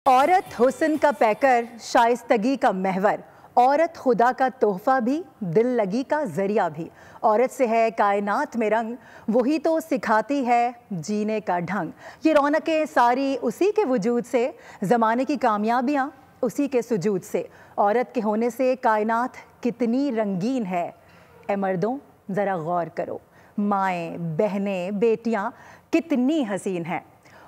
औरत हुस्न का पैकर, शाइस्तगी का महवर, औरत खुदा का तोहफा भी, दिल लगी का जरिया भी। औरत से है कायनात में रंग, वही तो सिखाती है जीने का ढंग। ये रौनकें सारी उसी के वजूद से, ज़माने की कामयाबियाँ उसी के सुजूद से। औरत के होने से कायनात कितनी रंगीन है, ए मर्दों ज़रा गौर करो, माएँ बहनें बेटियाँ कितनी हसीन हैं।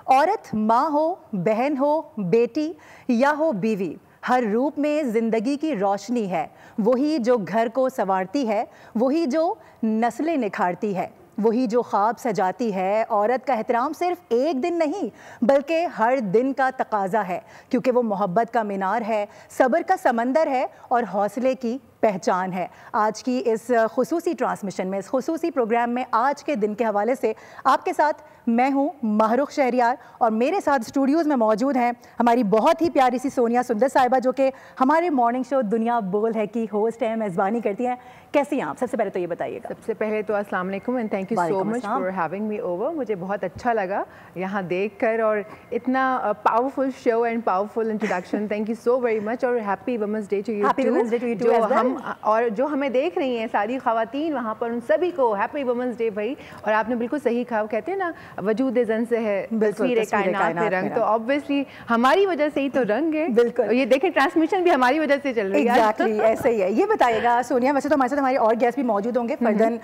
औरत माँ हो, बहन हो, बेटी या हो बीवी, हर रूप में ज़िंदगी की रोशनी है। वही जो घर को संवारती है, वही जो नस्लें निखारती है, वही जो ख्वाब सजाती है। औरत का एहतराम सिर्फ एक दिन नहीं बल्कि हर दिन का तकाजा है, क्योंकि वो मोहब्बत का मीनार है, सब्र का समंदर है और हौसले की पहचान है। आज की इस खुसूसी ट्रांसमिशन में, इस खुसूसी प्रोग्राम में आज के दिन के हवाले से आपके साथ मैं हूँ महरुख शहरियार, और मेरे साथ स्टूडियोज़ में मौजूद हैं हमारी बहुत ही प्यारी सी सोनिया सुंदर साहिबा, जो कि हमारे मॉर्निंग शो दुनिया बोल है की होस्ट हैं, मेज़बानी करती हैं। कैसी हैं आप? सबसे पहले तो ये बताइएगा। सबसे पहले तो अस्सलाम वालेकुम and thank you so much for having me over. मुझे बहुत अच्छा लगा यहाँ देखकर, और इतना powerful show and powerful introduction. Thank you so very much, और happy women's day to you. Happy women's day to you too. हम और जो हमें देख रही हैं सारी ख़वातीन वहाँ पर, उन सभी को हैप्पी वुमेंस डे भाई। और आपने बिल्कुल सही कहा, कहते हैं ना वजूद ज़न से है तस्वीर कायनात में रंग, तो ऑब्वियसली हमारी वजह से ही तो रंग है। बिल्कुल, ये देखें ट्रांसमिशन भी हमारी वजह से चल रही है। एग्जैक्टली ऐसे ही है। ये बताइएगा सोनिया, वैसे तो हमारे साथ हमारे और गेस्ट भी मौजूद होंगे, फर्दन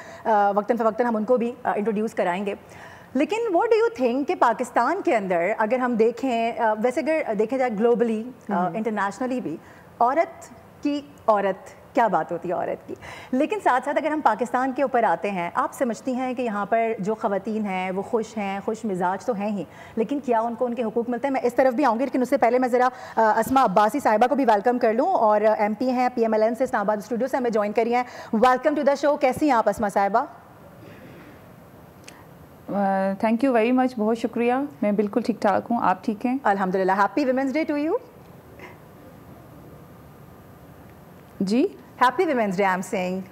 वक्तन फ़वक्तन हम उनको भी इंट्रोड्यूस कराएंगे। लेकिन व्हाट डू यू थिंक कि पाकिस्तान के अंदर अगर हम देखें, वैसे अगर देखा जाए ग्लोबली इंटरनेशनली भी, औरत क्या बात होती है औरत की, लेकिन साथ साथ अगर हम पाकिस्तान के ऊपर आते हैं, आप समझती हैं कि यहाँ पर जो ख़वातीन हैं वो खुश हैं, खुश मिजाज तो हैं ही, लेकिन क्या उनको उनके हुकूक मिलते हैं? मैं इस तरफ भी आऊँगी, लेकिन उससे पहले मैं ज़रा अस्मा अब्बासी साहिबा को भी वेलकम कर लूँ, और MP हैं PMLN से, इस्लामाबाद स्टूडियो से हमें ज्वाइन करी हैं। Welcome to the show. कैसी हैं आप अस्मा साहिबा? थैंक यू वेरी मच, बहुत शुक्रिया। मैं बिल्कुल ठीक ठाक हूँ, आप ठीक हैं? अल्हम्दुलिल्लाह। Happy women's day to you. जी, happy women's day. I am saying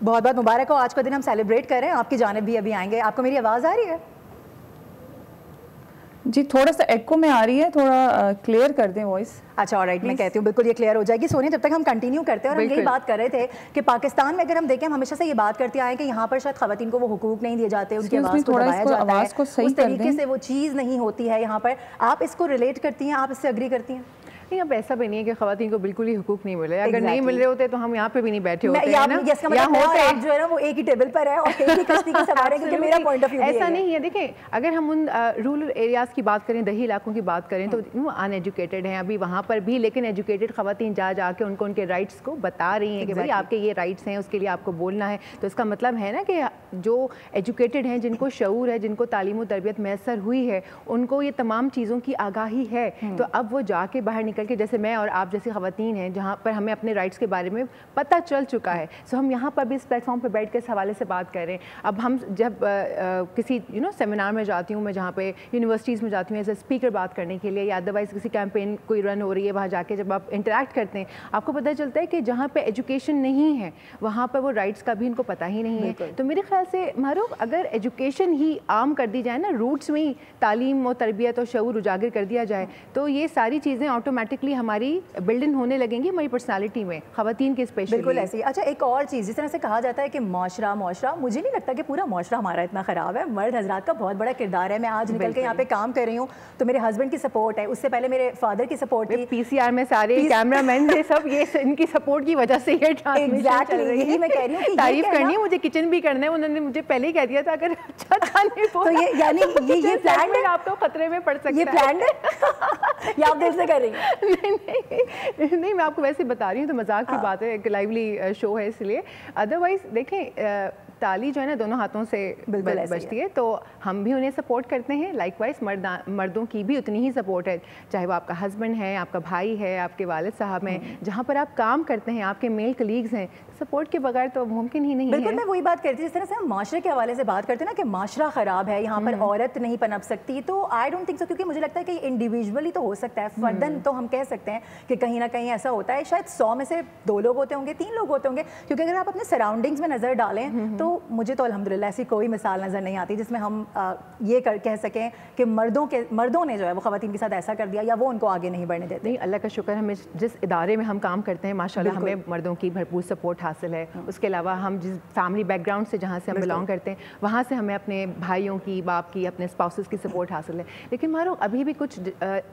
बहुत बहुत मुबारक हो, आज का दिन हम सेलिब्रेट कर रहे हैं। आपकी जानिब भी अभी आएंगे। आपको मेरी आवाज़ आ रही है? जी, थोड़ा सा एको में आ रही है, थोड़ा क्लियर कर दें वॉइस। अच्छा, ऑलराइट, मैं कहती हूँ बिल्कुल ये क्लियर हो जाएगी। सोनिया, जब तक हम कंटिन्यू करते हैं, और हम यही बात कर रहे थे कि पाकिस्तान में अगर हम देखें, हम हमेशा से ये बात करते आए कि यहाँ पर शायद ख़वातीन को वो हुकूक नहीं दिए जाते, उनकी आवाज़ को दबाया जाता है, उस तरीके से वो चीज़ नहीं होती है यहाँ पर। आप इसको रिलेट करती हैं? आप इससे एग्री करती हैं? नहीं, अब ऐसा भी नहीं है कि ख़वातीन को बिल्कुल ही हुकूक नहीं मिले। अगर नहीं मिल रहे होते तो हम यहाँ पे भी नहीं बैठे होते हैं ना। इसका मतलब आप जो है ना वो एक ही टेबल पर है और एक ही कश्ती की सवार है, क्योंकि मेरा पॉइंट ऑफ व्यू ऐसा नहीं है। देखें, अगर हम उन रूरल एरियाज़ की बात करें, दही इलाकों की बात करें, तो वो अनएजुकेटेड हैं अभी वहाँ पर भी, लेकिन एजुकेटेड ख़वातीन जा के उनको उनके राइट्स को बता रही हैं कि भाई आपके ये राइट्स हैं, उसके लिए आपको बोलना है। तो इसका मतलब है ना कि जो एजुकेटेड हैं, जिनको शऊर है, जिनको तालीम व तरबियत मैसर हुई है, उनको ये तमाम चीज़ों की आगाही है। तो अब वो जाके बाहर निकल के, जैसे मैं और आप जैसी ख़वातीन हैं जहाँ पर हमें अपने राइट्स के बारे में पता चल चुका है, सो हम यहाँ पर भी इस प्लेटफॉर्म पर बैठ के इस हवाले से बात कर रहे हैं। अब हम जब किसी सेमिनार में जाती हूँ, मैं जहाँ पे यूनिवर्सिटीज़ में जाती हूँ एज ए स्पीकर बात करने के लिए, या अदरवाइज़ किसी कैंपेन कोई रन हो रही है, वहाँ जाके जब आप इंटरेक्ट करते हैं, आपको पता चलता है कि जहाँ पर एजुकेशन नहीं है वहाँ पर वो राइट्स का भी इनको पता ही नहीं है। तो मेरे ख्याल से महरूफ, अगर एजुकेशन ही आम कर दी जाए ना, रूट्स में ही तालीम और तरबियत और शऊर उजागर कर दिया जाए, तो ये सारी चीज़ें ऑटोमेटिकली हमारी बिल्डिंग होने लगेंगी हमारी पर्सनालिटी में, ख़वातीन के स्पेशली। बिल्कुल ऐसी। अच्छा, एक और चीज़, जिस तरह से कहा जाता है कि माशरा, मुझे नहीं लगता कि पूरा माशरा हमारा इतना ख़राब है। मर्द हजरात का बहुत बड़ा किरदार है। मैं आज निकल के यहाँ पे काम कर रही हूँ तो मेरे हस्बैंड की सपोर्ट है, उससे पहले मेरे फादर की सपोर्ट थी, PCR में सारे कैमरामैन थे, सब ये इनकी सपोर्ट की वजह से ये ट्रांसमिशन चल रही है। यही मैं कह रही हूँ कि तारीफ करनी है, मुझे किचन भी करना है। उन्होंने मुझे पहले ही कह दिया था अगर अच्छा खाने को, तो ये यानी ये प्लान है, आपको खतरे में पड़ सकता है। ये प्लान है या आप दिल से कर रही हैं? नहीं, मैं आपको वैसे बता रही हूँ, तो मजाक की बात है, एक लाइवली शो है इसलिए। अदरवाइज देखें, ताली जो है ना दोनों हाथों से बजती है, तो हम भी उन्हें सपोर्ट करते हैं। लाइकवाइज मर्दों की भी उतनी ही सपोर्ट है, चाहे वो आपका हस्बैंड है, आपका भाई है, आपके वालिद साहब हैं, जहाँ पर आप काम करते हैं, आपके मेल कलीग्स हैं, सपोर्ट के बगैर तो मुमकिन ही नहीं है। बिल्कुल, मैं वही बात करती हूँ, जिस तरह से हम माशरे के हवाले से बात करते हैं ना कि माशरा ख़राब है, यहाँ पर औरत नहीं पनप सकती, तो आई डोंट थिंक सो, क्योंकि मुझे लगता है कि इंडिविजुअली तो हो सकता है, फर्दन तो हम कह सकते हैं कि कहीं ना कहीं ऐसा होता है। शायद 100 में से 2 लोग होते होंगे, 3 लोग होते होंगे, क्योंकि अगर आप अपने सराउंडिंग्स में नज़र डालें तो मुझे तो अल्हम्दुलिल्लाह ऐसी कोई मिसाल नज़र नहीं आती जिसमें हम ये कह सकें कि मर्दों ने जो है वो ख़वातीन के साथ ऐसा कर दिया या वो उनको आगे नहीं बढ़ने देते। नहीं, अल्लाह का शुक्र, हमें जिस इदारे में हम काम करते हैं माशाल्लाह हमें मर्दों की भरपूर सपोर्ट हासिल है। उसके अलावा हम जिस फैमिली बैकग्राउंड से जहाँ से हम बिलोंग करते हैं वहाँ से हमें अपने भाइयों की, बाप की, अपने स्पाउसेस की सपोर्ट हासिल है। लेकिन मारो अभी भी कुछ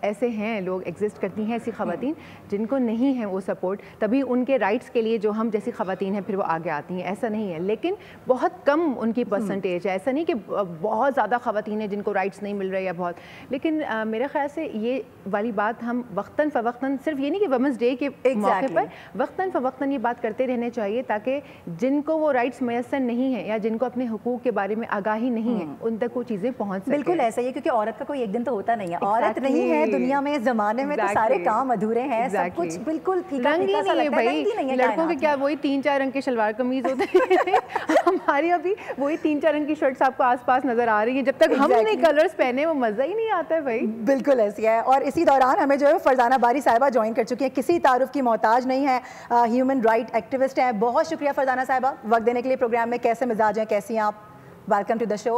ऐसे हैं लोग एग्जिस्ट करती हैं ऐसी ख़वातीन जिनको नहीं है वो सपोर्ट, तभी उनके राइट्स के लिए जो हम जैसी ख़वातीन हैं फिर वो आगे आती हैं, ऐसा नहीं है। लेकिन बहुत कम उनकी परसेंटेज है, ऐसा नहीं कि बहुत ज़्यादा ख़वातीन हैं जिनको राइट्स नहीं मिल रहे या बहुत। लेकिन मेरे ख्याल से ये वाली बात हम वक्तन फ़वक्तन, सिर्फ ये नहीं कि वुमेंस डे के मौके पर, वक्तन फ़वक्तन ये बात करते रहने चाहिए ताकि जिनको वो राइट्स मैसर नहीं है या जिनको अपने हुकूक के बारे में आगाही नहीं है उन तक वो चीज़ें पहुँच सकें। बिल्कुल ऐसा ही है, क्योंकि औरत का कोई एक दिन तो होता नहीं है। औरत नहीं है दुनिया में, इस ज़माने में तो सारे काम अधूरे हैं, सब कुछ बिल्कुल फीका फीका सा लगता है। रंग ही नहीं है, लड़कों के क्या वही 3-4 रंग के शलवार कमीज होते हैं हमारे अभी वही 3-4 रंग की शर्ट्स आपको आसपास नजर आ रही है। जब तक हम नहीं कलर्स पहने वो मजा ही नहीं आता है भाई। बिल्कुल ऐसी है। और इसी दौरान हमें जो है फरजाना बारी साहिबा ज्वाइन कर चुकी है, किसी तारुफ की मोहताज नहीं है, ह्यूमन राइट एक्टिविस्ट हैं। बहुत शुक्रिया फरजाना साहिबा वक्त देने के लिए प्रोग्राम में। कैसे मिजाज हैं, कैसी हैं आप? Welcome to the show.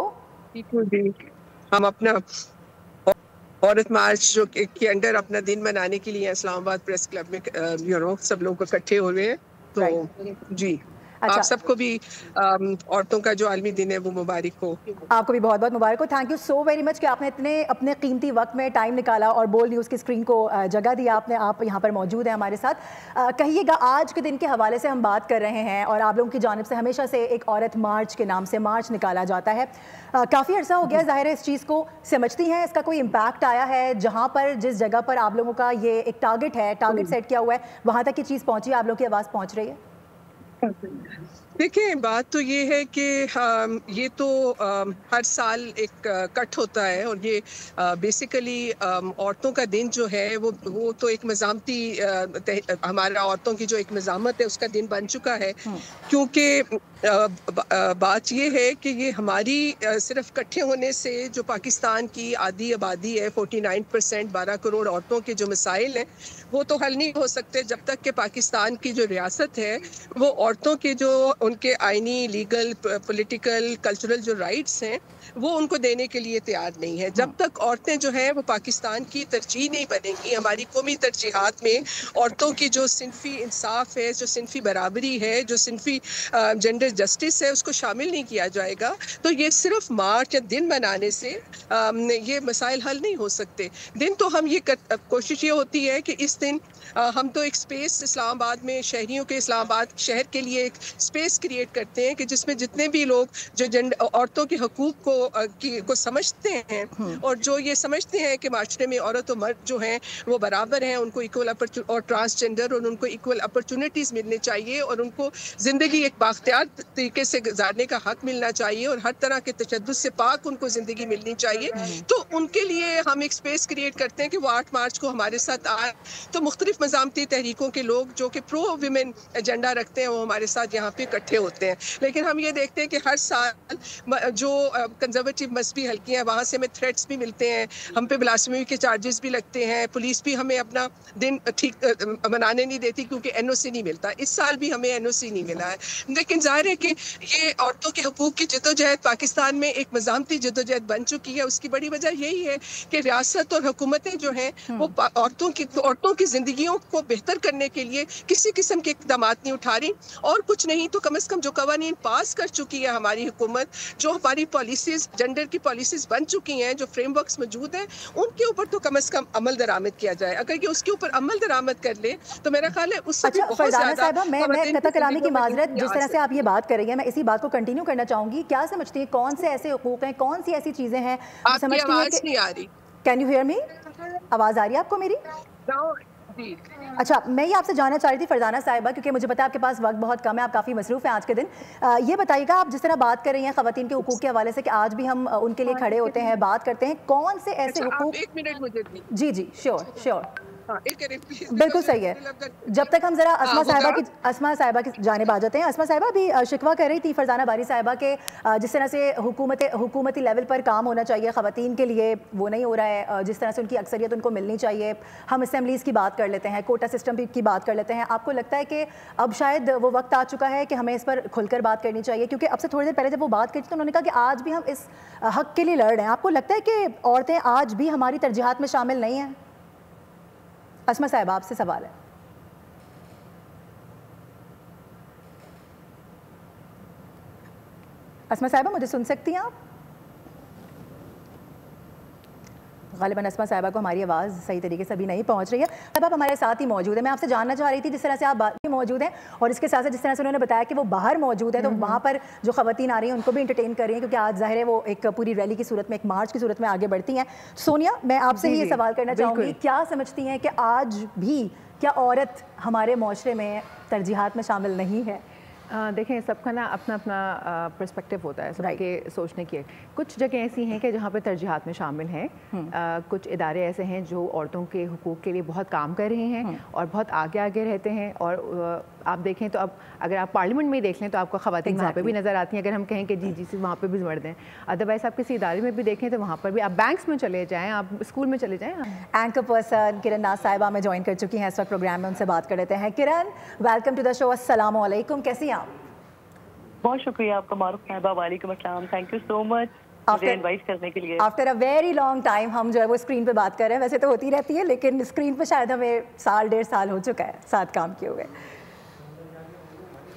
हम अपना औरत मार्च जो के अंडर अपना दिन मनाने के लिए इस्लामाबाद प्रेस क्लब में सब लोग इकट्ठे हो रहे हैं, तो जी अच्छा। आप सबको भी औरतों का जो आलमी दिन है वो मुबारक हो। आपको भी बहुत बहुत मुबारक हो। Thank you so very much कि आपने इतने अपने कीमती वक्त में टाइम निकाला और बोल न्यूज़ की स्क्रीन को जगह दी आपने। आप यहाँ पर मौजूद हैं हमारे साथ। कहिएगा, आज के दिन के हवाले से हम बात कर रहे हैं और आप लोगों की जानिब से हमेशा से एक औरत मार्च के नाम से मार्च निकाला जाता है। काफ़ी अर्सा हो गया, ज़ाहिर है इस चीज़ को समझती हैं, इसका कोई इम्पैक्ट आया है? जहाँ पर जिस जगह पर आप लोगों का ये एक टारगेट है, टारगेट सेट किया हुआ है, वहाँ तक ये चीज़ पहुँची, आप लोगों की आवाज़ पहुँच रही है? देखिए, बात तो ये है कि ये तो हर साल एक कट होता है और ये बेसिकली औरतों का दिन जो है वो तो एक मज़ामती हमारा औरतों की जो एक मज़ामत है उसका दिन बन चुका है। क्योंकि बात ये है कि ये हमारी सिर्फ इकट्ठे होने से जो पाकिस्तान की आधी आबादी है 49%, 12 करोड़ औरतों के जो मसाइल हैं वो तो हल नहीं हो सकते जब तक कि पाकिस्तान की जो रियासत है वो औरतों के जो उनके आइनी, लीगल, पॉलिटिकल, कल्चरल जो राइट्स हैं वो उनको देने के लिए तैयार नहीं है। जब तक औरतें जो हैं वो पाकिस्तान की तरजीह नहीं बनेंगी, हमारी कौमी तरजीहात में औरतों की जो सिनफी इंसाफ है, जो सिनफी बराबरी है, जो सिनफी जेंडर जस्टिस है उसको शामिल नहीं किया जाएगा, तो ये सिर्फ मार्च या दिन मनाने से ये मसाइल हल नहीं हो सकते। दिन तो हम ये कोशिश ये होती है कि इस दिन हम तो एक स्पेस इस्लामाबाद में, शहरियों के इस्लामाबाद शहर के लिए एक स्पेस क्रिएट करते हैं कि जिसमें जितने भी लोग जो औरतों के हकूक़ को समझते हैं और जो ये समझते हैं कि माशरे में औरत और मर्द जो हैं वो बराबर हैं, उनको इक्वल और ट्रांसजेंडर और उनको इक्वल अपॉर्चुनिटीज़ मिलने चाहिए और उनको ज़िंदगी एक बाख्तियार तरीके से गुजारने का हक मिलना चाहिए और हर तरह के तशद्दुद से पाक उनको ज़िंदगी मिलनी चाहिए। तो उनके लिए हम एक स्पेस क्रिएट करते हैं कि वो 8 मार्च को हमारे साथ आए। तो मुख्तलिफ मज़ामती तहरीकों के लोग जो कि प्रो विमेन एजेंडा रखते हैं वो हमारे साथ यहाँ पे इकट्ठे होते हैं। लेकिन हम ये देखते हैं कि हर साल जो कंजर्वेटिव मजहबी हल्के हैं वहाँ से हमें थ्रेट्स भी मिलते हैं, हम पे ब्लास्फेमी के चार्जेस भी लगते हैं, पुलिस भी हमें अपना दिन ठीक मनाने नहीं देती क्योंकि एनओसी नहीं मिलता। इस साल भी हमें एनओसी नहीं मिला है। लेकिन जाहिर है कि ये औरतों के हकूक़ की जदोजहद पाकिस्तान में एक मज़ामती जदोजहद बन चुकी है। उसकी बड़ी वजह यही है कि रियासत और हुकूमतें जो हैं वो औरतों की ज़िंदगियों को बेहतर करने के लिए किसी किस्म के इक़दाम नहीं उठा रही। और कुछ नहीं तो कम से कम जो कवानीन पास कर चुकी है हमारी हुकूमत, जो हमारी पॉलिसीज़, जेंडर की पॉलिसीज़ बन चुकी हैं, जो फ्रेमवर्क्स मौजूद हैं, उनके ऊपर तो कम से कम अमल दरामद किया जाए। अगर ये उसके ऊपर अमल दरामद कर ले तो मेरा ख्याल है उससे अच्छा, फरजाना साहिबा, मैं कता कलामी की माजरत, जिस तरह से आप ये बात कर रही हैं मैं इसी बात को कंटिन्यू करना चाहूँगी। क्या समझती हैं कौन से ऐसे हुकूक हैं, कौन सी ऐसी चीज़ें हैं समझती हैं कि... नहीं आ रही? Can you hear me? आवाज़ आ रही है आपको मेरी? अच्छा, मैं ये आपसे जानना चाह रही थी फरजाना साहिबा, क्योंकि मुझे पता है आपके पास वक्त बहुत कम है, आप काफ़ी मसरूफ़ हैं आज के दिन। ये बताइएगा, आप जिस तरह बात कर रही हैं ख़वातीन के हुकूक के हवाले से कि आज भी हम उनके लिए खड़े होते हैं, बात करते हैं, कौन से ऐसे हुकूक... 1 मिनट मुझे जी, श्योर। बिल्कुल सही है। जब तक हम जरा अस्मा साहिबा की जानिब आ जाते हैं। अस्मा साहिबा भी शिकवा कर रही थी फरजाना बारी साहिबा के जिस तरह से हुकूमती लेवल पर काम होना चाहिए ख़वातीन के लिए, वो नहीं हो रहा है। जिस तरह से उनकी अक्सरियत उनको मिलनी चाहिए। हम असेंबलीज़ की बात कर लेते हैं, कोटा सिस्टम की बात कर लेते हैं। आपको लगता है कि अब शायद वो वक्त आ चुका है कि हमें इस पर खुलकर बात करनी चाहिए? क्योंकि अब से थोड़ी देर पहले जब वो बात की थी तो उन्होंने कहा कि आज भी हम इस हक़ के लिए लड़ रहे हैं। आपको लगता है कि औरतें आज भी हमारी तरजीहात में शामिल नहीं हैं? अस्मा साहब आपसे सवाल है। अस्मा साहिबा मुझे सुन सकती हैं आप? ग़ालिबन अस्मा साहिबा को हमारी आवाज़ सही तरीके से अभी नहीं पहुंच रही है। अब आप हमारे साथ ही मौजूद है। मैं आपसे जानना चाह रही थी जिस तरह से आप बाहर मौजूद हैं और इसके साथ साथ जिस तरह से उन्होंने बताया कि वो बाहर मौजूद है, तो वहाँ पर जो ख़वातीन आ रही हैं उनको भी इंटरटेन कर रही हैं, क्योंकि आज ज़ाहिर है वो एक पूरी रैली की सूरत में, एक मार्च की सूरत में आगे बढ़ती हैं। सोनिया, मैं आपसे ही ये सवाल करना चाहूँगी, क्या समझती हैं कि आज भी क्या औरत हमारे माशरे में तरजीहात में शामिल नहीं है? देखें, सबका ना अपना अपना पर्सपेक्टिव होता है सबके सोचने की। कुछ जगह ऐसी हैं कि जहाँ पे तरजीहात में शामिल हैं। कुछ इदारे ऐसे हैं जो औरतों के हुकूक के लिए बहुत काम कर रहे हैं और बहुत आगे आगे रहते हैं। और आप देखें तो अब अगर आप पार्लियामेंट में ही देख लें तो आपको ख़वातीन वहाँ पे भी नज़र आती हैं। अगर हम कहें कि जी से वहाँ पे भी मर्द हैं। अदरवाइज़ आप किसी इदारे में भी देखें तो वहाँ पर भी, आप बैंक्स में चले जाएँ, आप स्कूल में चले जाएँ। एंकर पर्सन किरण नाज साहिबा में ज्वाइन कर चुकी हैं इस वक्त प्रोग्राम में, उनसे बात कर लेते हैं। किरण, वेलकम टू द शो। अस्सलाम वालेकुम, कैसी हैं आप? बहुत शुक्रिया आपका मारूफ साहिबा, वालेकुम अस्सलाम। थैंक यू सो मच मुझे इनवाइट करने के लिए। After a very long time हम जो है वो स्क्रीन पे बात कर रहे हैं। वैसे तो होती रहती है लेकिन स्क्रीन पे शायद हमें साल डेढ़ साल हो चुका है साथ काम किए हुए।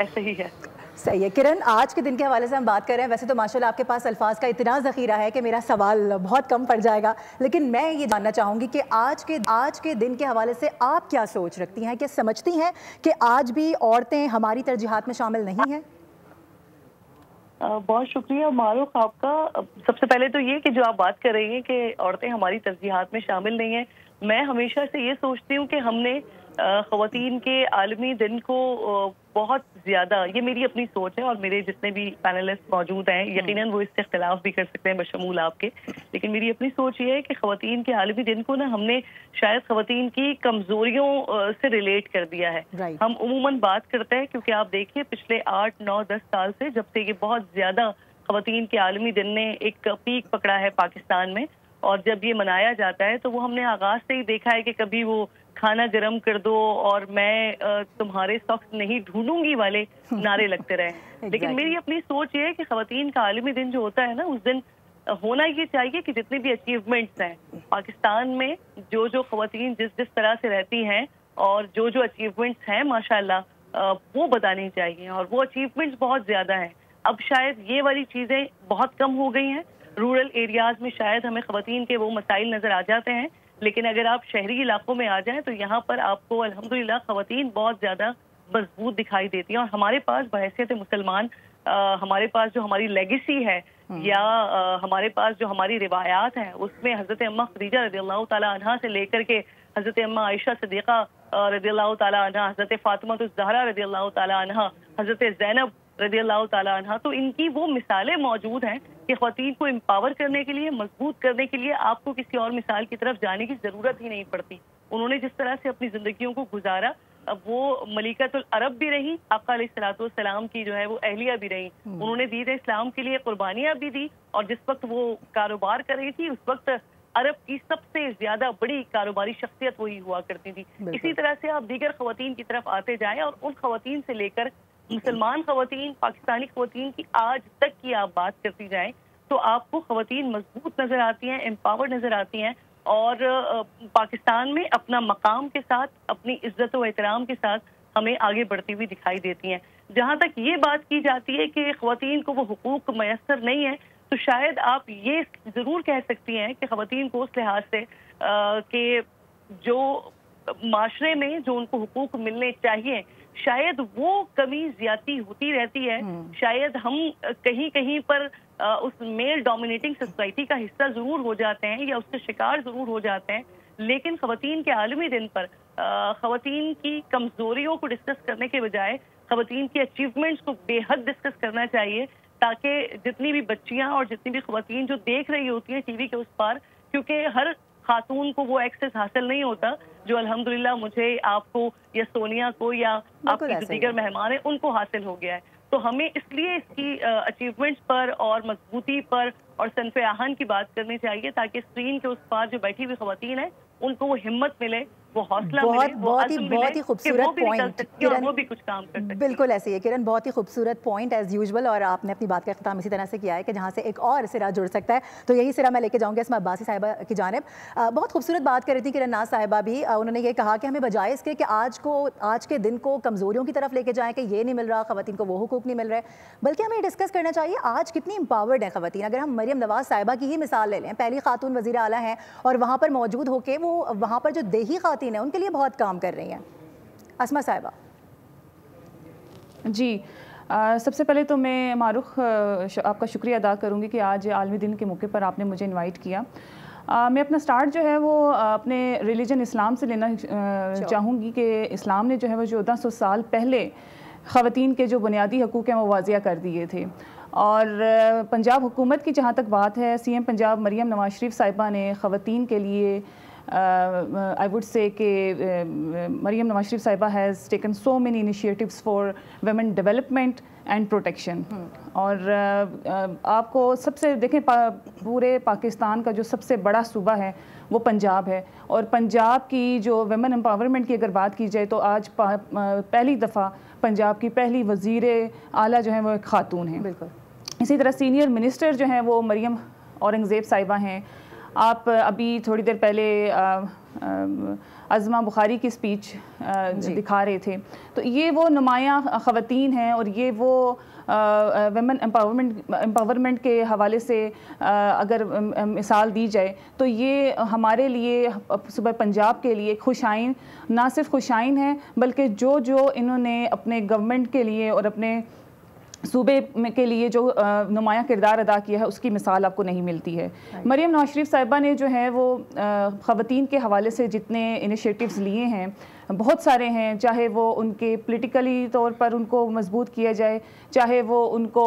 ऐसे ही है। सही है। किरण, आज के दिन के हवाले से हम बात कर रहे हैं। वैसे तो माशाल्लाह आपके पास अल्फाज का इतना ज़ख़ीरा है कि मेरा सवाल बहुत कम पड़ जाएगा, लेकिन मैं ये जानना चाहूँगी कि आज के दिन के हवाले से आप क्या सोच रखती हैं? क्या समझती हैं कि आज भी औरतें हमारी तरजीहात में शामिल नहीं हैं? बहुत शुक्रिया मारूफ आपका। सबसे पहले तो ये कि जो आप बात कर रही हैं कि औरतें हमारी तरजीहात में शामिल नहीं हैं, मैं हमेशा से ये सोचती हूँ कि हमने ख़वातीन के आलमी दिन को बहुत ज़्यादा, ये मेरी अपनी सोच है और मेरे जितने भी पैनलिस्ट मौजूद हैं यकीनन वो इससे इख्तिलाफ भी कर सकते हैं बशमूल आपके, लेकिन मेरी अपनी सोच ये है कि ख़वातीन के आलमी दिन को ना हमने शायद ख़वातीन की कमज़ोरियों से रिलेट कर दिया है। हम उमूमन बात करते हैं, क्योंकि आप देखिए पिछले 8, 9, 10 साल से जब से ये बहुत ज़्यादा ख़वातीन के आलमी दिन ने एक पीक पकड़ा है पाकिस्तान में, और जब ये मनाया जाता है तो वो हमने आगाज से ही देखा है कि कभी वो खाना गर्म कर दो और मैं तुम्हारे सॉक्स नहीं ढूंढूंगी वाले नारे लगते रहे। लेकिन मेरी अपनी सोच ये है कि ख़वातीन का आलमी दिन जो होता है ना, उस दिन होना ये चाहिए कि जितनी भी अचीवमेंट्स हैं पाकिस्तान में, जो जो ख़वातीन जिस तरह से रहती हैं और जो जो अचीवमेंट्स हैं माशाल्लाह वो बतानी चाहिए, और वो अचीवमेंट्स बहुत ज़्यादा हैं। अब शायद ये वाली चीज़ें बहुत कम हो गई हैं। रूरल एरियाज में शायद हमें ख़वातीन के वो मसाइल नज़र आ जाते हैं, लेकिन अगर आप शहरी इलाकों में आ जाएं तो यहाँ पर आपको अल्हम्दुलिल्लाह ख़वातीन बहुत ज़्यादा मजबूत दिखाई देती हैं। और हमारे पास बहैसियत मुसलमान हमारे पास जो हमारी लेगेसी है या हमारे पास जो हमारी रिवायात हैं, उसमें हज़रत अम्मा खदीजा रज़ियल्लाहु ताला अन्हा से लेकर के हज़रत अम्मा आयशा सिद्दीक़ा रज़ियल्लाहु ताला अन्हा, हज़रत फ़ातिमा ज़हरा रज़ियल्लाहु ताला अन्हा, हज़रत ज़ैनब रज़ियल्लाहु ताला अन्हा, तो इनकी वो मिसालें मौजूद हैं कि ख़वातीन को एम्पावर करने के लिए, मजबूत करने के लिए आपको किसी और मिसाल की तरफ जाने की ज़रूरत ही नहीं पड़ती। उन्होंने जिस तरह से अपनी ज़िंदगियों को गुजारा, अब वो मलिकतुल अरब भी रही, आका अलैहिस्सलाम की जो है वो अहलिया भी रही। उन्होंने दीन इस्लाम के लिए कुर्बानियाँ भी दी, और जिस वक्त वो कारोबार कर रही थी उस वक्त अरब की सबसे ज्यादा बड़ी कारोबारी शख्सियत वही हुआ करती थी। इसी तरह से आप दीगर ख़वातीन की तरफ आते जाएं और उन ख़वातीन से लेकर मुसलमान ख़वातीन, पाकिस्तानी ख़वातीन की आज तक की आप बात करती जाएं तो आपको ख़वातीन मजबूत नजर आती हैं, एम्पावर्ड नजर आती हैं, और पाकिस्तान में अपना मकाम के साथ, अपनी इज्जत व एहतराम के साथ हमें आगे बढ़ती हुई दिखाई देती हैं। जहाँ तक ये बात की जाती है कि ख़वातीन को वो हुकूक मयसर नहीं है, तो शायद आप ये ज़रूर कह सकती हैं कि ख़वातीन को उस लिहाज से कि जो माशरे में जो उनको हुकूक मिलने चाहिए शायद वो कमी ज्यादा होती रहती है। शायद हम कहीं कहीं पर उस मेल डोमिनेटिंग सोसाइटी का हिस्सा जरूर हो जाते हैं या उसके शिकार जरूर हो जाते हैं, लेकिन ख़वातीन के आलमी दिन पर ख़वातीन की कमजोरियों को डिस्कस करने के बजाय ख़वातीन की अचीवमेंट्स को बेहद डिस्कस करना चाहिए, ताकि जितनी भी बच्चियां और जितनी भी ख़वातीन जो देख रही होती हैं टीवी के उस पार, क्योंकि हर خاتون کو وہ ایکسیس حاصل نہیں ہوتا جو الحمدللہ مجھے، آپ کو یا سونیا کو یا آپ کے جو دیگر مہمان ہیں ان کو حاصل ہو گیا ہے. تو ہمیں اس لیے اس کی اچیومنٹس پر اور مضبوطی پر اور صنف آہن کی بات کرنی چاہیے تاکہ اسکرین کے اس پار جو بیٹھی ہوئی خواتین ہیں ان کو وہ ہمت ملے، وہ حوصلہ ملے، وہ عزم ملے بہت ہی خوبصورت پوائنٹ کرن، وہ بھی کچھ کام کر سکتے. بالکل ایسے ہی ہے کرن، بہت ہی خوبصورت پوائنٹ ایز یوزول، اور آپ نے اپنی بات کا اختتام اسی طرح سے کیا ہے کہ جہاں سے ایک اور سرا جڑ سکتا ہے تو یہی سرا میں لے کے جاؤں گی اسما عباسی صاحبہ کی جانب. بہت خوبصورت بات کر رہی تھی کرن ناز صاحبہ بھی، انہوں نے یہ کہا کہ ہمیں بجائے اس کے کہ آج کے دن کو کمزوریوں کی طرف لے کے جائیں کہ یہ نہیں مل رہا، خواتین کو وہ حقوق نہیں مل رہے، بلکہ ہمیں یہ ڈسکس کرنا چاہیے آج کتنی امپاورڈ ہیں خواتین. اگر ہم مریم نواز صاحبہ کی ہی مثال لے لیں، پہلی خاتون وزیر اعلیٰ ہیں اور وہاں پر موجود ہو کے وہ وہاں پر جو دیہی خواتین ہیں ان کے لیے بہت کام کر رہی ہیں. اسما صاحبہ. جی سب سے پہلے تو میں معروف آپ کا شکریہ ادا کروں گی کہ آج عالمی دن کے موقع پر آپ نے مجھے انوائٹ کیا. میں اپنا سٹارٹ جو ہے وہ اپنے ریلیجن اسلام سے لینا چاہوں گی کہ اسلام نے جو ہے وہ 1400 سال پہلے خواتین کے جو بنیادی حقوق ہیں وہ واضح کر دیے تھے. اور پنجاب حکومت کی جہاں تک بات ہے، سی ایم پنجاب مریم نواز شریف صاحبہ نے خواتین کے لیے I would say کہ مریم نواز شریف صاحبہ has taken so many initiatives for women development and protection. اور آپ کو سب سے دیکھیں پورے پاکستان کا جو سب سے بڑا صوبہ ہے وہ پنجاب ہے، اور پنجاب کی جو ویمن امپاورمنٹ کی اگر بات کی جائے تو آج پہلی دفعہ پنجاب کی پہلی وزیر اعلیٰ جو ہیں وہ ایک خاتون ہیں. بالکل اسی طرح سینئر منسٹر جو ہیں وہ مریم اورنگزیب صاحبہ ہیں. آپ ابھی تھوڑی دیر پہلے عظمہ بخاری کی سپیچ دکھا رہے تھے، تو یہ وہ نمایاں خواتین ہیں، اور یہ وہ ویمن امپاورمنٹ کے حوالے سے اگر مثال دی جائے تو یہ ہمارے لیے صوبہ پنجاب کے لیے خوشائن، نہ صرف خوشائن ہے بلکہ جو انہوں نے اپنے گورنمنٹ کے لیے اور اپنے صوبے کے لیے جو نمایاں کردار ادا کیا ہے اس کی مثال آپ کو نہیں ملتی ہے. مریم نواز شریف صاحبہ نے جو ہے وہ خواتین کے حوالے سے جتنے انیشیٹیوز لیے ہیں بہت سارے ہیں، چاہے وہ ان کے پولیٹیکلی طور پر ان کو مضبوط کیا جائے، چاہے وہ ان کو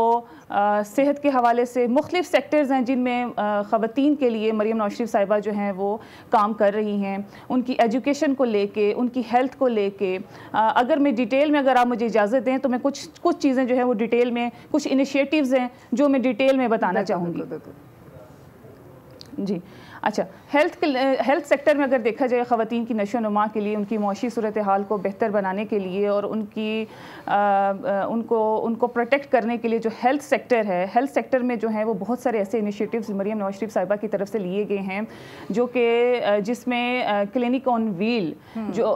صحت کے حوالے سے مختلف سیکٹرز ہیں جن میں خواتین کے لیے مریم نواز شریف صاحبہ جو ہیں وہ کام کر رہی ہیں. ان کی ایجوکیشن کو لے کے، ان کی ہیلتھ کو لے کے، اگر میں ڈیٹیل میں، اگر آپ مجھے اجازت دیں تو میں کچھ چیزیں جو ہیں وہ ڈیٹیل میں، کچھ انیشیٹیوز ہیں جو میں ڈیٹیل میں بتانا چاہوں گی. جی اچھا، ہیلتھ سیکٹر میں اگر دیکھا جائے خواتین کی نشو و نما کے لیے، ان کی معاشی صورتحال کو بہتر بنانے کے لیے اور ان کو پروٹیکٹ کرنے کے لیے جو ہیلتھ سیکٹر ہے، ہیلتھ سیکٹر میں جو ہے وہ بہت سارے ایسے انیشیٹیوز مریم نواز شریف صاحبہ کی طرف سے لیے گئے ہیں جو کہ جس میں کلینک آن ویل،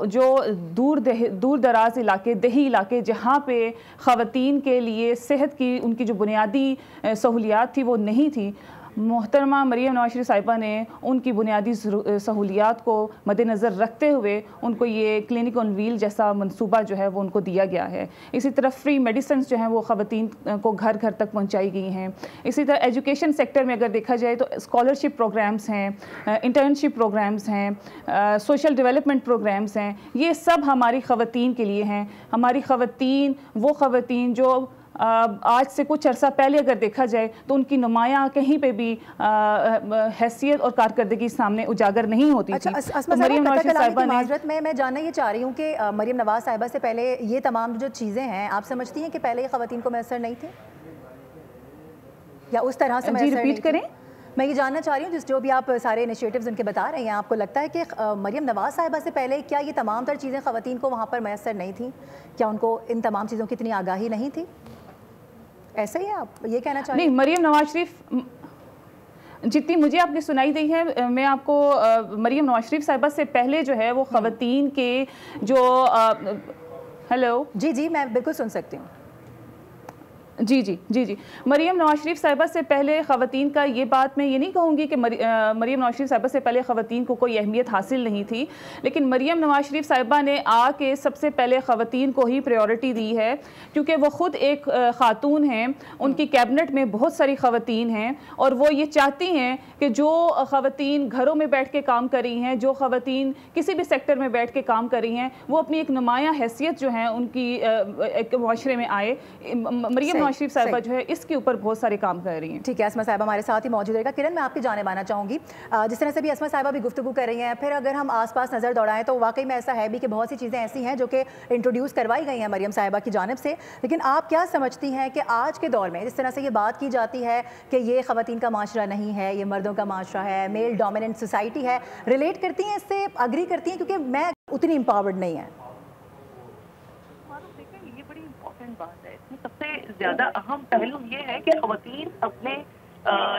جو دور دراز علاقے، دیہی علاقے جہاں پہ خواتین کے لیے صحت کی ان کی جو بنیادی سہولیات تھی وہ نہیں تھی، محترمہ مریم نواز شریف صاحبہ نے ان کی بنیادی سہولیات کو مد نظر رکھتے ہوئے ان کو یہ کلینک آن ویل جیسا منصوبہ جو ہے وہ ان کو دیا گیا ہے. اسی طرح فری میڈیسنز جو ہیں وہ خواتین کو گھر گھر تک پہنچائی گئی ہیں. اسی طرح ایجوکیشن سیکٹر میں اگر دیکھا جائے تو اسکالرشپ پروگرامز ہیں، انٹرنشپ پروگرامز ہیں، سوشل ڈیولپمنٹ پروگرامز ہیں. یہ سب ہماری خواتین کے لیے ہیں. ہماری خواتین، وہ خواتین جو آج سے کچھ عرصہ پہلے اگر دیکھا جائے تو ان کی نمایاں کہیں پہ بھی حیثیت اور کارکردگی سامنے اجاگر نہیں ہوتی تھی. مریم نواز صاحبہ معذرت میں جاننا یہ چاہ رہی ہوں کہ مریم نواز صاحبہ سے پہلے یہ تمام جو چیزیں ہیں آپ سمجھتی ہیں کہ پہلے یہ خواتین کو میسر نہیں تھی یا اس طرح سے میسر نہیں تھی؟ ریپیٹ کریں. میں یہ جاننا چاہ رہی ہوں جو بھی آپ سارے انیشیٹیوز ان کے بتا رہے ہیں، آپ کو لگتا ہے کہ مریم نواز صاحبہ سے پہلے کیا یہ تمام تر چیزیں خواتین کو وہاں پر میسر نہیں تھیں؟ کیا ان کو ان تمام چیزوں کی اتنی آگاہی نہیں تھی؟ ایسا ہی ہے آپ یہ کہنا چاہ رہے ہیں؟ نہیں، مریم نواز شریف جتنی مجھے آپ نے سنائی دی ہے، میں آپ کو مریم نواز شریف صاحبہ سے پہلے جو ہے وہ خواتین کے جو ہیلو جی میں بالکل سن سکتی ہوں. جی مریم نواز شریف صاحبہ سے پہلے خواتین کا یہ بات میں یہ نہیں کہوں گی کہ مریم نواز شریف صاحبہ سے پہلے خواتین کو کوئی اہمیت حاصل نہیں تھی، لیکن مریم نواز شریف صاحبہ نے آ کے سب سے پہلے خواتین کو ہی پریورٹی دی ہے، کیونکہ وہ خود ایک خاتون ہیں. ان کی کیبنٹ میں بہت ساری خواتین ہیں اور وہ یہ چاہتی ہیں کہ جو خواتین گھروں میں بیٹھ کے کام کر رہی ہیں، جو خواتین کسی بھی سیکٹر میں بیٹھ کے کام کر رہی ہیں، وہ اپنی ایک نمایاں حیثیت جو ہے ان کی ایک معاشرے میں آئے. مریم नवाज शरीफ साहिबा जो है इसके ऊपर बहुत सारे काम कर रही हैं। ठीक है, अस्मा साहिबा हमारे साथ ही मौजूद रहेगा। किरण, मैं आपकी जानिब आना चाहूँगी, जिस तरह से भी अस्मा साहिबा भी गुफ्तगू कर रही हैं, फिर अगर हम आसपास नज़र दौड़ाएं तो वाकई में ऐसा है भी कि बहुत सी चीज़ें ऐसी हैं जो कि इंट्रोड्यूस करवाई गई हैं मरियम साहिबा की जानिब से, लेकिन आप क्या समझती हैं कि आज के दौर में जिस तरह से ये बात की जाती है कि ये ख़वातीन का माशरा नहीं है, ये मर्दों का माशरा है, मेल डोमिनेंट सोसाइटी है, रिलेट करती हैं इससे, अग्री करती हैं? क्योंकि मैं उतनी एम्पावर्ड नहीं है। ये बड़ी इम्पोर्टेंट बात है। इसमें सबसे ज्यादा अहम पहलू ये है कि ख़वातीन अपने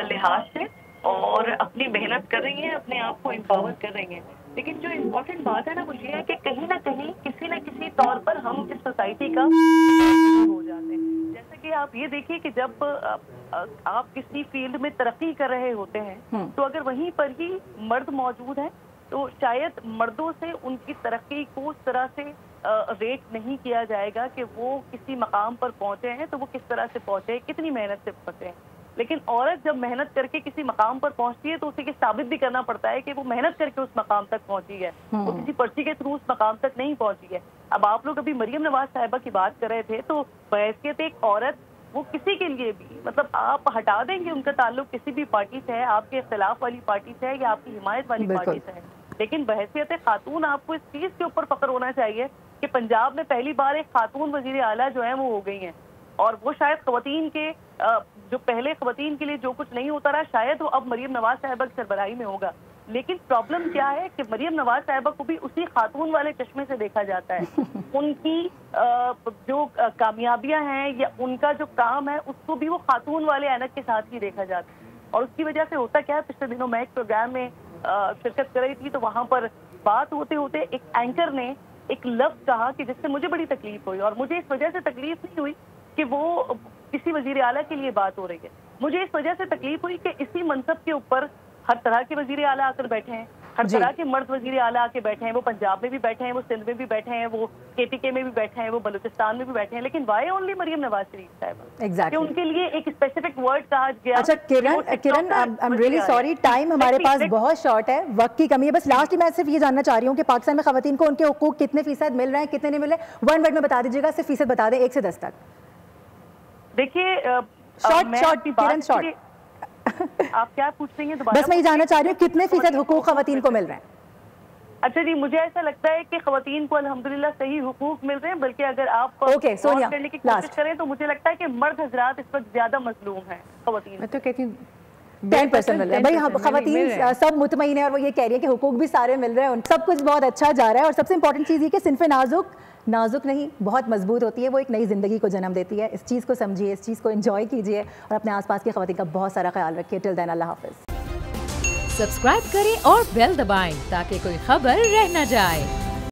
लिहाज से और अपनी मेहनत कर रही हैं, अपने आप को एम्पावर कर रही हैं, लेकिन जो इम्पोर्टेंट बात है ना वो ये है कि कहीं ना कहीं किसी न किसी तौर पर हम इस सोसाइटी का हो जाते हैं। जैसे कि आप ये देखिए कि जब आप किसी फील्ड में तरक्की कर रहे होते हैं तो अगर वहीं पर ही मर्द मौजूद हैं तो शायद मर्दों से उनकी तरक्की को उस तरह से रेट नहीं किया जाएगा कि वो किसी मकाम पर पहुंचे हैं तो वो किस तरह से पहुंचे, कितनी मेहनत से पहुंचे हैं। लेकिन औरत जब मेहनत करके किसी मकाम पर पहुंचती है तो उसे साबित भी करना पड़ता है कि वो मेहनत करके उस मकाम तक पहुंची है, वो किसी पर्ची के थ्रू उस मकाम तक नहीं पहुंची है। अब आप लोग अभी मरियम नवाज साहिबा की बात कर रहे थे, तो बहैसियत एक औरत वो किसी के लिए भी, मतलब आप हटा देंगे उनका ताल्लुक किसी भी पार्टी से है, आपके खिलाफ वाली पार्टी से है या आपकी हिमायत वाली पार्टी से है, लेकिन बहैसियत खातून आपको इस चीज के ऊपर फख्र होना चाहिए कि पंजाब में पहली बार एक खातून वजीर आला जो है वो हो गई हैं। और वो शायद ख़वातीन के जो पहले ख़वातीन के लिए जो कुछ नहीं होता रहा, शायद वो अब मरियम नवाज साहिबा की सरबराही में होगा। लेकिन प्रॉब्लम क्या है कि मरियम नवाज साहिबा को भी उसी खातून वाले चश्मे से देखा जाता है। उनकी जो कामयाबियां हैं या उनका जो काम है उसको भी वो खातून वाले ऐनक के साथ ही देखा जाता है। और उसकी वजह से होता क्या है, पिछले दिनों मैं एक प्रोग्राम में शिरकत कर रही थी तो वहां पर बात होते होते एक एंकर ने एक लफ्ज कहा कि जिससे मुझे बड़ी तकलीफ हुई। और मुझे इस वजह से तकलीफ नहीं हुई कि वो किसी वजीर आला के लिए बात हो रही है, मुझे इस वजह से तकलीफ हुई कि इसी मनसब के ऊपर हर तरह के वजीर आला आकर बैठे हैं, हर तरह के मर्द वजीर आला आके बैठे हैं। वो पंजाब में भी बैठे हैं, वो सिंध में भी बैठे हैं, वो KPK में भी बैठे हैं, वो बलूचिस्तान में भी बैठे हैं, लेकिन वाई ओनली मरियम नवाज शरीफ साहिबा? एग्जैक्टली, उनके लिए एक स्पेसिफिक वर्ड कहा गया। अच्छा Kiran, I am really sorry, time हमारे पास बहुत शॉर्ट है, वक्त की कमी है। बस लास्ट मैं सिर्फ ये जानना चाह रही हूँ कि पाकिस्तान में ख़वातीन को उनके हुकूक कितने फीसद मिल रहे हैं, कितने नहीं मिल रहे? वन वर्ड में बता दीजिएगा, सिर्फ फीसद बता दें 1 से 10 तक। देखिए शॉर्ट किरण, शॉर्ट। आप क्या पूछ रही हैं दोबारा? बस मैं ये जानना चाह रही हूँ कितने फीसद हुकूक ख़वातीन को मिल रहे हैं? अच्छा जी, मुझे ऐसा लगता है कि ख़वातीन को अल्हम्दुलिल्लाह सही हुकूक मिल रहे हैं, बल्कि अगर आप सोनिया करने की कोशिश करें तो मुझे लगता है कि मर्द हजरात इस वक्त ज्यादा मजलूम हैं ख़वातीन। मैं तो कहती हूँ 10% मिल रहा है भाई। हम ख़वातीन सब मुतमईन है और वो ये कह रही है कि हुकूक भी सारे मिल रहे हैं, सब कुछ बहुत अच्छा जा रहा है। और सबसे इंपॉर्टेंट चीज़ ये कि सिन्फ़े नाजुक नहीं, बहुत मजबूत होती है, वो एक नई ज़िंदगी को जन्म देती है। इस चीज़ को समझिए, इस चीज़ को एंजॉय कीजिए और अपने आसपास की ख़वातीन का बहुत सारा ख्याल रखिए। टिल देन, अल्लाह हाफ़िज़। सब्सक्राइब करें और बेल दबाएं ताकि कोई खबर रह न जाए।